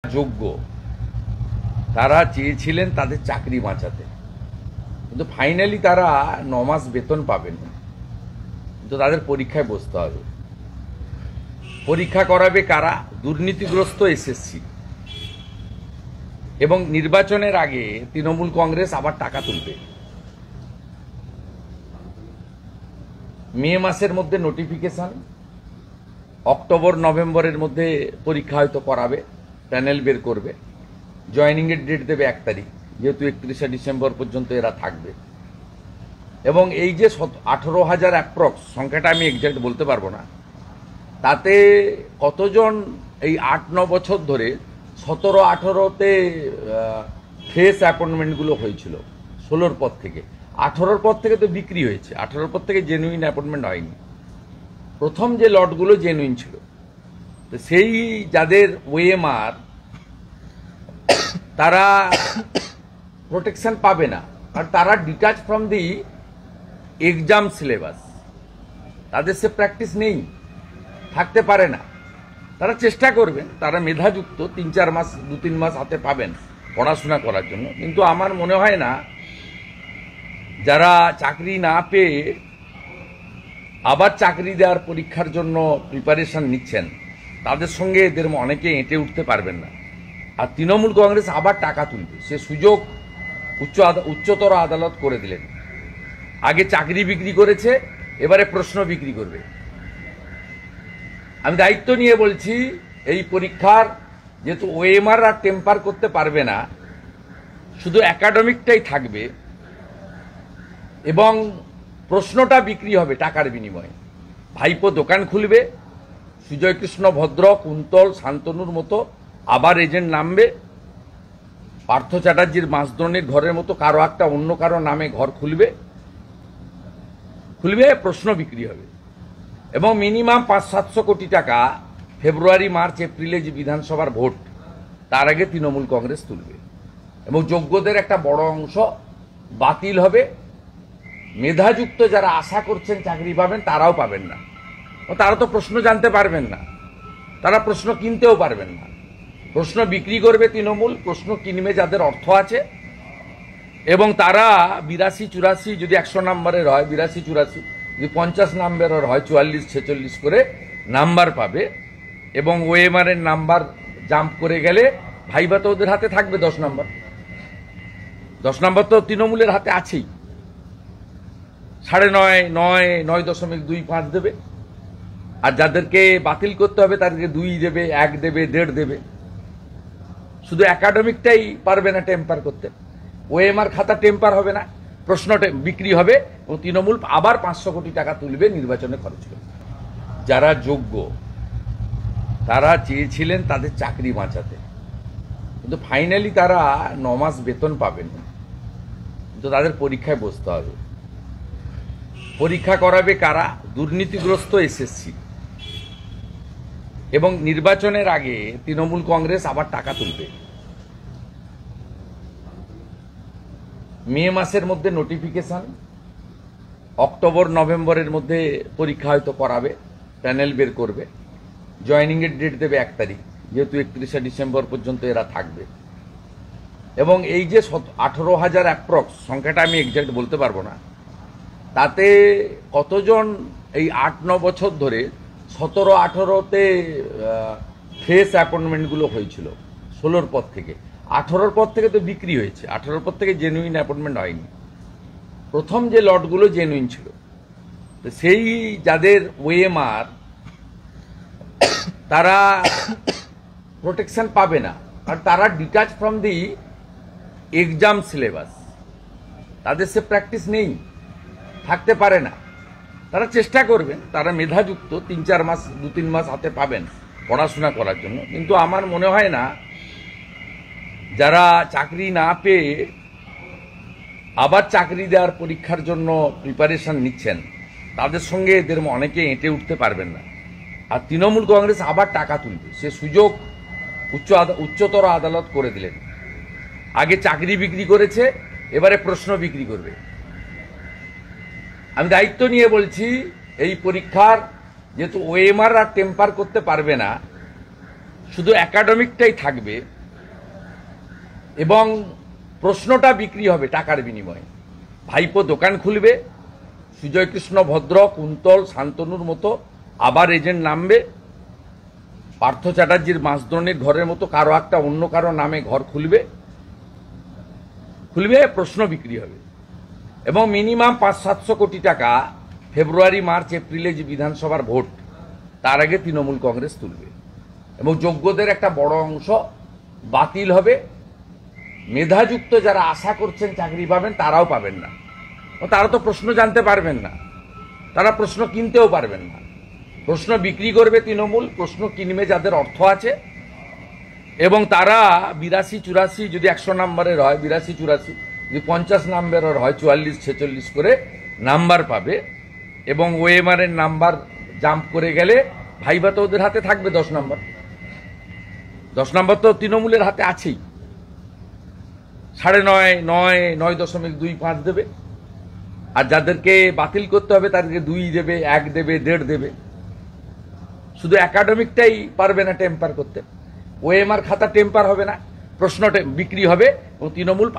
যোগ্য তারা চেয়েছিলেন তাদের চাকরি বাঁচাতে, কিন্তু ফাইনালি তারা 9 মাস বেতন পাবেন, কিন্তু তাদের পরীক্ষায় বসতে হবে। পরীক্ষা করাবে কারা? দুর্নীতিগ্রস্ত এসএসসি। এবং নির্বাচনের আগে তৃণমূল কংগ্রেস আবার টাকা তুলবে। মে মাসের মধ্যে নোটিফিকেশন, অক্টোবর নভেম্বরের মধ্যে পরীক্ষা হয়তো করাবে, প্যানেল বের করবে, জয়েনিংয়ের ডেট দেবে 1 তারিখ, যেহেতু 31শে ডিসেম্বর পর্যন্ত এরা থাকবে। এবং এই যে 18,000 অ্যাপ্রক্স সংখ্যাটা আমি এক্সাক্ট বলতে পারবো না, তাতে কতজন এই 8-9 বছর ধরে 17-18তে ফ্রেশ অ্যাপয়েন্টমেন্টগুলো হয়েছিল, 16র পর থেকে। 18র পর থেকে তো বিক্রি হয়েছে, 18র পর থেকে জেনুইন অ্যাপয়েন্টমেন্ট হয়নি। প্রথম যে লটগুলো জেনুইন ছিল, তো সেই যাদের ওএমআর তারা প্রোটেকশন পাবে না, আর তারা detach from the exam syllabus, তাদের সে প্র্যাকটিস নেই, থাকতে পারে না। তারা চেষ্টা করবেন, তারা মেধাযুক্ত, 3-4 মাস 2-3 মাস হাতে পাবেন পড়াশোনা করার জন্য। কিন্তু আমার মনে হয় না যারা চাকরি না পেয়ে আবার চাকরি দেওয়ার পরীক্ষার জন্য প্রিপারেশন নিচ্ছেন, তাদের সঙ্গে এদের অনেকে এঁটে উঠতে পারবেন না। আর তৃণমূল কংগ্রেস আবার টাকা তুলবে, সে সুযোগ উচ্চতর আদালত করে দিলেন। আগে চাকরি বিক্রি করেছে, এবারে প্রশ্ন বিক্রি করবে। আমি দায়িত্ব নিয়ে বলছি, এই পরীক্ষার যেহেতু ওএমআর আর টেম্পার করতে পারবে না, শুধু একাডেমিকটাই থাকবে, এবং প্রশ্নটা বিক্রি হবে টাকার বিনিময়ে। ভাইপো দোকান খুলবে, সুজয় কৃষ্ণ ভদ্র, কুন্তল, শান্তনুর মতো আবার এজেন্ট নামবে, পার্থ চ্যাটার্জির মাসদ্রোণীর ঘরের মতো কারো একটা অন্য কারো নামে ঘর খুলবে, প্রশ্ন বিক্রি হবে। এবং মিনিমাম 500-700 কোটি টাকা ফেব্রুয়ারি, মার্চ, এপ্রিলে যে বিধানসভার ভোট, তার আগে তৃণমূল কংগ্রেস তুলবে। এবং যোগ্যদের একটা বড় অংশ বাতিল হবে। মেধাযুক্ত যারা আশা করছেন চাকরি পাবেন, তারাও পাবেন না। তারা তো প্রশ্ন জানতে পারবেন না, তারা প্রশ্ন কিনতেও পারবেন না। প্রশ্ন বিক্রি করবে তৃণমূল, প্রশ্ন কিনবে যাদের অর্থ আছে। এবং তারা 82-84, যদি 100 নম্বরের হয় 82-84, যদি 50 নম্বরের হয় 44-46 করে নাম্বার পাবে। এবং ওএমআর এর নাম্বার জাম্প করে গেলে ভাইবা তো ওদের হাতে থাকবে 10 নম্বর। 10 নম্বর তো তৃণমূলের হাতে আছেই। 9.5, 9.25 দেবে। আর যাদেরকে বাতিল করতে হবে তাদেরকে 2 দেবে, 1 দেবে, 1.5 দেবে। শুধু একাডেমিকটাই পারবে না টেম্পার করতে, ওএমআর খাতা টেম্পার হবে না, প্রশ্ন বিক্রি হবে। এবং তৃণমূল আবার 500 কোটি টাকা তুলবে, নির্বাচনে খরচ করবে। যারা যোগ্য তারা চেয়েছিলেন তাদের চাকরি বাঁচাতে, কিন্তু ফাইনালি তারা 9 মাস বেতন পাবেন, কিন্তু তাদের পরীক্ষায় বসতে হবে। পরীক্ষা করাবে কারা? দুর্নীতিগ্রস্ত এসএসসি। এবং নির্বাচনের আগে তৃণমূল কংগ্রেস আবার টাকা তুলবে। মে মাসের মধ্যে নোটিফিকেশন, অক্টোবর নভেম্বরের মধ্যে পরীক্ষা হয়তো করাবে, প্যানেল বের করবে, জয়েনিংয়ের ডেট দেবে 1 তারিখ, যেহেতু 31শে ডিসেম্বর পর্যন্ত এরা থাকবে। এবং এই যে 18,000 অ্যাপ্রক্স সংখ্যাটা আমি এক্সাক্ট বলতে পারবো না, তাতে কতজন এই 8-9 বছর ধরে 17-18তে ফ্রেশ অ্যাপয়েন্টমেন্টগুলো হয়েছিল, 16র পর থেকে। 18র পর থেকে তো বিক্রি হয়েছে, 18র পর থেকে জেনুইন অ্যাপয়েন্টমেন্ট হয়নি। প্রথম যে লটগুলো জেনুইন ছিল, তো সেই যাদের ওএমআর তারা প্রোটেকশন পাবে না, আর তারা detach from the exam syllabus, তাদের সে প্র্যাকটিস নেই, থাকতে পারে না। তারা চেষ্টা করবেন, তারা মেধাযুক্ত, 3-4 মাস 2-3 মাস হাতে পাবেন পড়াশোনা করার জন্য। কিন্তু আমার মনে হয় না যারা চাকরি না পেয়ে আবার চাকরি দেওয়ার পরীক্ষার জন্য প্রিপারেশন নিচ্ছেন, তাদের সঙ্গে এদের অনেকে এঁটে উঠতে পারবেন না। আর তৃণমূল কংগ্রেস আবার টাকা তুলবে, সে সুযোগ উচ্চতর আদালত করে দিলেন। আগে চাকরি বিক্রি করেছে, এবারে প্রশ্ন বিক্রি করবে। আমি দায়িত্ব নিয়ে বলছি, এই পরীক্ষার যেহেতু ওএমআর আর টেম্পার করতে পারবে না, শুধু একাডেমিকটাই থাকবে এবং প্রশ্নটা বিক্রি হবে টাকার বিনিময়ে। ভাইপো দোকান খুলবে, সুজয় কৃষ্ণ ভদ্র, কুন্তল, শান্তনুর মতো আবার এজেন্ট নামবে, পার্থ চ্যাটার্জির মাসদ্রোণীর ঘরের মতো কারো একটা অন্য কারো নামে ঘর খুলবে, প্রশ্ন বিক্রি হবে এবং মিনিমাম 500-700 কোটি টাকা ফেব্রুয়ারি মার্চ এপ্রিলে যে বিধানসভার ভোট তার আগে তৃণমূল কংগ্রেস তুলবে এবং যোগ্যদের একটা বড় অংশ বাতিল হবে। মেধাযুক্ত যারা আশা করছেন চাকরি পাবেন তারাও পাবেন না, তারা তো প্রশ্ন জানতে পারবেন না, তারা প্রশ্ন কিনতেও পারবেন না। প্রশ্ন বিক্রি করবে তৃণমূল, প্রশ্ন কিনবে যাদের অর্থ আছে এবং তারা 82-84 যদি 100 নম্বরের হয়, 82-84 যদি 50 নম্বরের হয়, 44-46 করে নাম্বার পাবে এবং ওএমআর এর নাম্বার জাম্প করে গেলে ভাইবা তো ওদের হাতে থাকবে 10 নম্বর। 10 নম্বর তো তৃণমূলের হাতে আছেই, 9.5, 9.25 দেবে। আর যাদেরকে বাতিল করতে হবে তাদেরকে 2 দেবে, 1 দেবে, 1.5 দেবে। শুধু একাডেমিকটাই পারবে না টেম্পার করতে, ওএমআর খাতা টেম্পার হবে না, প্রশ্ন বিক্রি হবে এবং তৃণমূল